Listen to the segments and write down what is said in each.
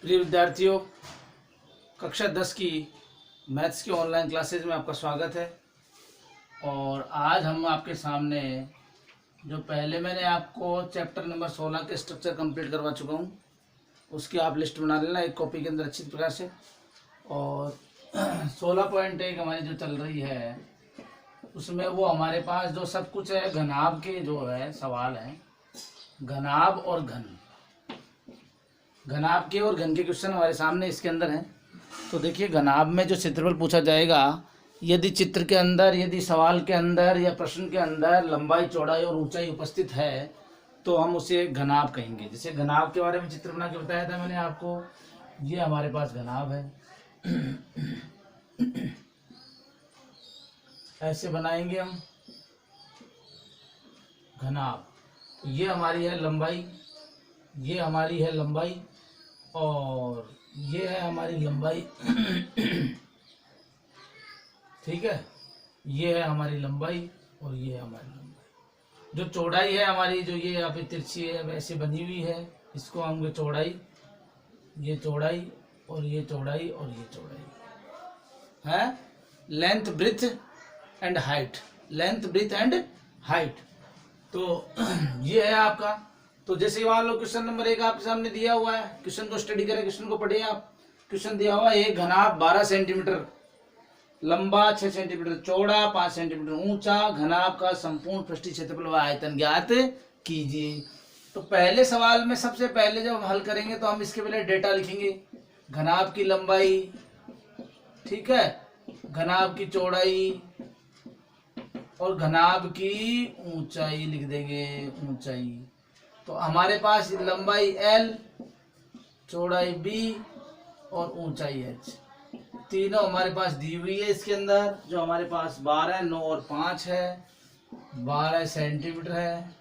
प्रिय विद्यार्थियों, कक्षा 10 की मैथ्स की ऑनलाइन क्लासेज में आपका स्वागत है। और आज हम आपके सामने जो पहले मैंने आपको चैप्टर नंबर 16 के स्ट्रक्चर कंप्लीट करवा चुका हूँ, उसकी आप लिस्ट बना लेना एक कॉपी के अंदर अच्छी प्रकार से। और 16.1 हमारी जो चल रही है उसमें वो हमारे पास जो सब कुछ है घनाभ के जो है सवाल हैं, घनाभ और घन, घनाभ के और घन के क्वेश्चन हमारे सामने इसके अंदर हैं। तो देखिए, घनाभ में जो क्षेत्रफल पूछा जाएगा, यदि चित्र के अंदर, यदि सवाल के अंदर या प्रश्न के अंदर लंबाई, चौड़ाई और ऊंचाई उपस्थित है तो हम उसे घनाभ कहेंगे। जैसे घनाभ के बारे में चित्र बना के बताया था मैंने आपको, ये हमारे पास घनाभ है। ऐसे बनाएंगे हम घनाभ। ये हमारी है लंबाई, ये हमारी है लंबाई और ये है हमारी लंबाई। ठीक है, ये है हमारी लंबाई और ये है हमारी लंबाई। जो चौड़ाई है हमारी, जो ये यहाँ पे तिरछी है वैसे बनी हुई है, इसको हम चौड़ाई, ये चौड़ाई और ये चौड़ाई और ये चौड़ाई है। Length, breadth and height, length, breadth and height. तो ये है आपका। तो जैसे मान लो क्वेश्चन नंबर 1 आपके सामने दिया हुआ है, क्वेश्चन को स्टडी करें, क्वेश्चन को पढ़िए आप। क्वेश्चन दिया हुआ है, एक घनाभ 12 सेंटीमीटर लंबा, 6 सेंटीमीटर चौड़ा, 5 सेंटीमीटर ऊंचा, घनाभ का संपूर्ण पृष्ठीय क्षेत्रफल व आयतन ज्ञात कीजिए। तो पहले सवाल में सबसे पहले जब हम हल करेंगे तो हम इसके पहले डेटा लिखेंगे। घनाभ की लंबाई, ठीक है, घनाभ की चौड़ाई और घनाभ की ऊंचाई लिख देंगे, ऊंचाई। तो हमारे पास लंबाई L, चौड़ाई B और ऊंचाई H, तीनों हमारे पास दी हुई है इसके अंदर। जो हमारे पास 12, 9 और 5 है, 12 सेंटीमीटर है,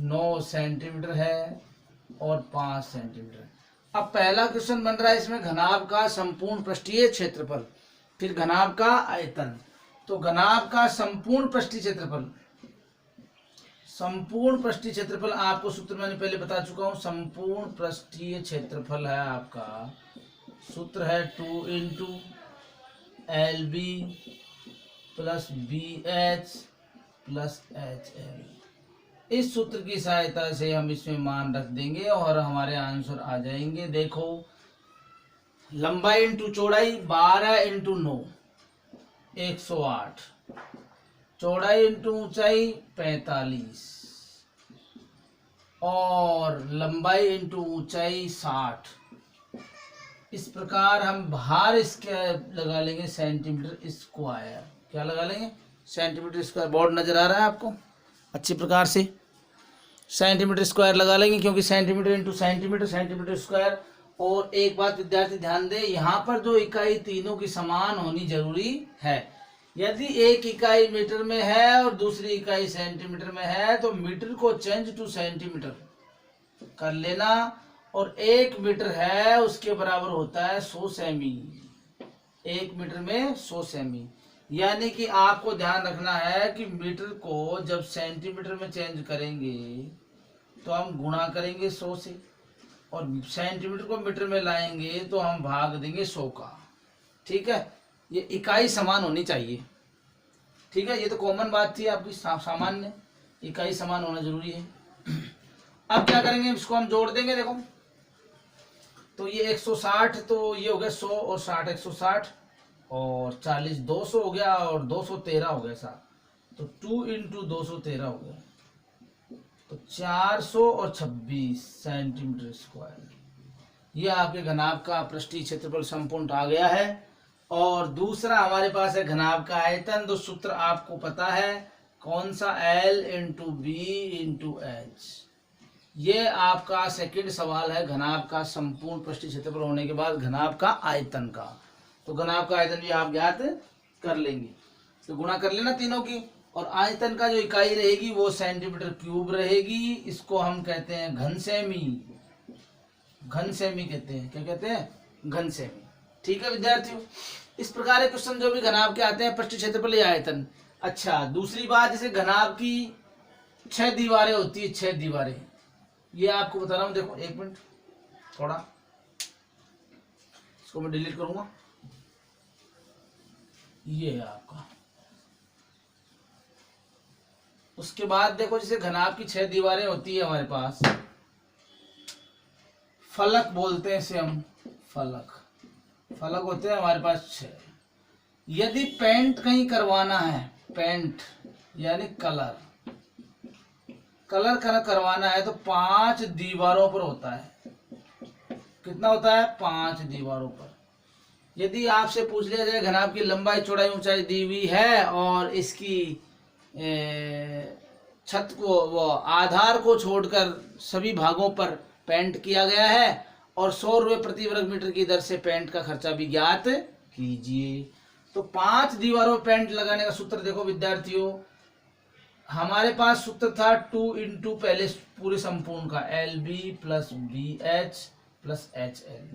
9 सेंटीमीटर है और 5 सेंटीमीटर है। अब पहला क्वेश्चन बन रहा है इसमें घनाभ का संपूर्ण पृष्ठीय क्षेत्रफल, फिर घनाभ का आयतन। तो घनाभ का संपूर्ण पृष्ठीय क्षेत्रफल, संपूर्ण पृष्ठीय क्षेत्रफल आपको सूत्र मैंने पहले बता चुका हूं। संपूर्ण पृष्ठीय क्षेत्रफल है आपका, सूत्र है 2 into LB plus BH plus HL। इस सूत्र की सहायता से हम इसमें मान रख देंगे और हमारे आंसर आ जाएंगे। देखो, लंबाई इंटू चौड़ाई 12 इंटू 9 108, चौड़ाई इंटू ऊंचाई 45 और लंबाई इंटू ऊंचाई 60। इस प्रकार हम बाहर इसके लगा लेंगे सेंटीमीटर स्क्वायर। क्या लगा लेंगे? Centimetre square. बोर्ड नजर आ रहा है आपको अच्छी प्रकार से? सेंटीमीटर स्क्वायर लगा लेंगे, क्योंकि centimetre into centimetre, centimetre square. और एक बात विद्यार्थी ध्यान दे, यहाँ पर जो इकाई तीनों की समान होनी जरूरी है। यदि एक इकाई मीटर में है और दूसरी इकाई सेंटीमीटर में है तो मीटर को चेंज टू सेंटीमीटर कर लेना, और 1 मीटर है उसके बराबर होता है 100 सेमी। 1 मीटर में 100 सेमी, यानी कि आपको ध्यान रखना है कि मीटर को जब सेंटीमीटर में चेंज करेंगे तो हम गुणा करेंगे 100 से, और सेंटीमीटर को मीटर में लाएंगे तो हम भाग देंगे 100 का। ठीक है, ये इकाई समान होनी चाहिए। ठीक है, ये तो कॉमन बात थी आपकी, सामान्य इकाई समान होना जरूरी है। अब क्या करेंगे, इसको हम जोड़ देंगे। देखो, तो ये 160, तो ये हो गया 100 और 60 160 और 40 200 हो गया और 213 हो गया साहब। तो 2 इंटू 213 हो गया, तो 426 सेंटीमीटर स्क्वायर। ये आपके घनाभ का पृष्ठीय क्षेत्रफल संपूर्ण आ गया है। और दूसरा हमारे पास है घनाभ का आयतन। तो सूत्र आपको पता है कौन सा? L into B into H। ये आपका सेकंड सवाल है घनाभ का संपूर्ण पृष्ठीय क्षेत्रफल होने के बाद घनाभ का आयतन का। तो घनाभ का आयतन भी आप ज्ञात कर लेंगे, तो गुणा कर लेना तीनों की। और आयतन का जो इकाई रहेगी वो सेंटीमीटर क्यूब रहेगी। इसको हम कहते हैं घन सेमी। घन सेमी कहते हैं। क्या कहते हैं? घन सेमी। ठीक है विद्यार्थियों, इस प्रकार के क्वेश्चन जो भी घनाभ के आते हैं, पृष्ठीय क्षेत्रफल या आयतन। अच्छा, दूसरी बात, जैसे घनाभ की 6 दीवारें होती है, 6 दीवारें, ये आपको बता रहा हूं। देखो, 1 मिनट, थोड़ा इसको मैं डिलीट करूंगा। ये है आपका। उसके बाद देखो जैसे घनाभ की 6 दीवारें होती है हमारे पास, फलक बोलते हैं इसे हम, फलक होते हैं हमारे पास 6। यदि पेंट कहीं करवाना है, पेंट यानी कलर करवाना है तो 5 दीवारों पर होता है। कितना होता है? 5 दीवारों पर। यदि आपसे पूछ लिया जाए घनाभ की लंबाई चौड़ाई ऊंचाई दी हुई है और इसकी छत को, वो आधार को छोड़कर सभी भागों पर पेंट किया गया है और 100 रुपये प्रति वर्ग मीटर की दर से पेंट का खर्चा भी ज्ञात कीजिए। तो 5 दीवारों पर पेंट लगाने का सूत्र देखो विद्यार्थियों, हमारे पास सूत्र था 2 इंटू पहले पूरे संपूर्ण का LB plus BH plus HL,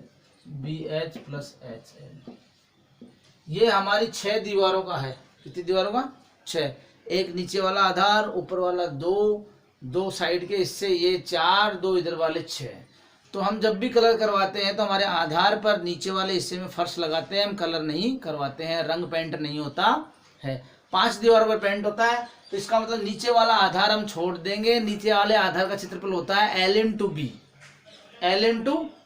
BH plus HL। ये हमारी 6 दीवारों का है। कितनी दीवारों का? 6। एक नीचे वाला आधार, ऊपर वाला 2 साइड के हिस्से ये 4, 2 इधर वाले 6। तो हम जब भी कलर करवाते हैं तो हमारे आधार पर नीचे वाले हिस्से में फर्श लगाते हैं, हम कलर नहीं करवाते हैं, रंग पेंट नहीं होता है। 5 दीवारों पर पेंट होता है तो इसका मतलब नीचे वाला आधार हम छोड़ देंगे। नीचे वाले आधार का क्षेत्रफल होता है L इंटू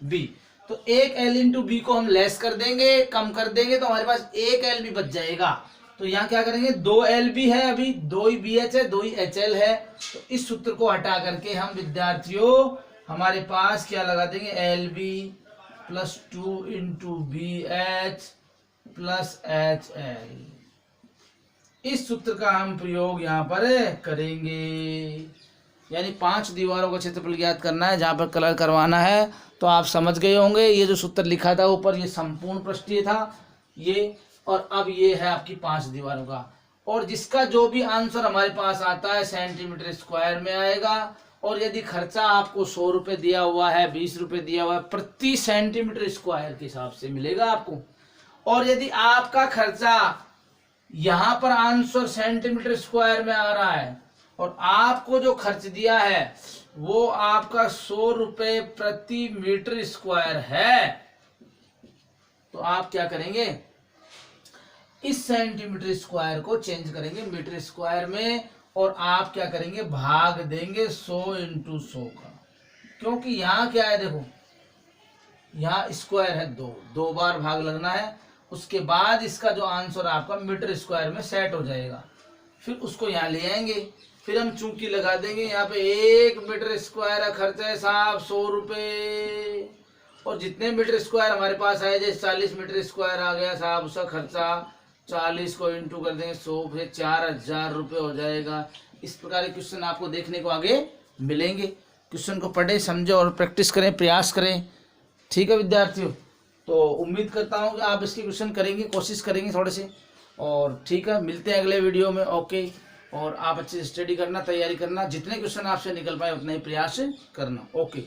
B। तो एक L इंटू B को हम लेस कर देंगे, कम कर देंगे तो हमारे पास एक LB बच जाएगा। तो यहाँ क्या करेंगे, 2 LB है, अभी 2 ही BH है, 2 ही HL है। तो इस सूत्र को हटा करके हम विद्यार्थियों हमारे पास क्या लगा देंगे, LB plus 2 into BH plus HL। इस सूत्र का हम प्रयोग यहाँ पर करेंगे। यानी 5 दीवारों का क्षेत्रफल ज्ञात करना है जहाँ पर कलर करवाना है। तो आप समझ गए होंगे, ये जो सूत्र लिखा था ऊपर ये संपूर्ण पृष्ठीय था ये, और अब ये है आपकी 5 दीवारों का। और जिसका जो भी आंसर हमारे पास आता है सेंटीमीटर स्क्वायर में आएगा। और यदि खर्चा आपको 100 रुपये दिया हुआ है, 20 रुपये दिया हुआ है, प्रति सेंटीमीटर स्क्वायर के हिसाब से मिलेगा आपको। और यदि आपका खर्चा यहाँ पर आंसर सेंटीमीटर स्क्वायर में आ रहा है और आपको जो खर्च दिया है वो आपका 100 रुपये प्रति मीटर स्क्वायर है, तो आप क्या करेंगे, इस सेंटीमीटर स्क्वायर को चेंज करेंगे मीटर स्क्वायर में और आप क्या करेंगे, भाग देंगे 100 इंटू 100 का। क्योंकि यहाँ क्या है, देखो यहाँ स्क्वायर है 2 बार भाग लगना है। उसके बाद इसका जो आंसर आपका मीटर स्क्वायर में सेट हो जाएगा। फिर उसको यहाँ ले आएंगे, फिर हम चूंकि लगा देंगे यहाँ पे 1 मीटर स्क्वायर का खर्चा है साहब 100 रुपये। और जितने मीटर स्क्वायर हमारे पास आए, जैसे 40 मीटर स्क्वायर आ गया साहब, उसका खर्चा 40 को इंटू कर देंगे 100 से 4000 रुपये हो जाएगा। इस प्रकार के क्वेश्चन आपको देखने को आगे मिलेंगे। क्वेश्चन को पढ़े, समझे और प्रैक्टिस करें, प्रयास करें। ठीक है विद्यार्थियों, तो उम्मीद करता हूँ कि आप इसकी क्वेश्चन करेंगे, कोशिश करेंगे थोड़े से। और ठीक है, मिलते हैं अगले वीडियो में। ओके, और आप अच्छे से स्टडी करना, तैयारी करना, जितने क्वेश्चन आपसे निकल पाए उतने ही प्रयास करना। ओके।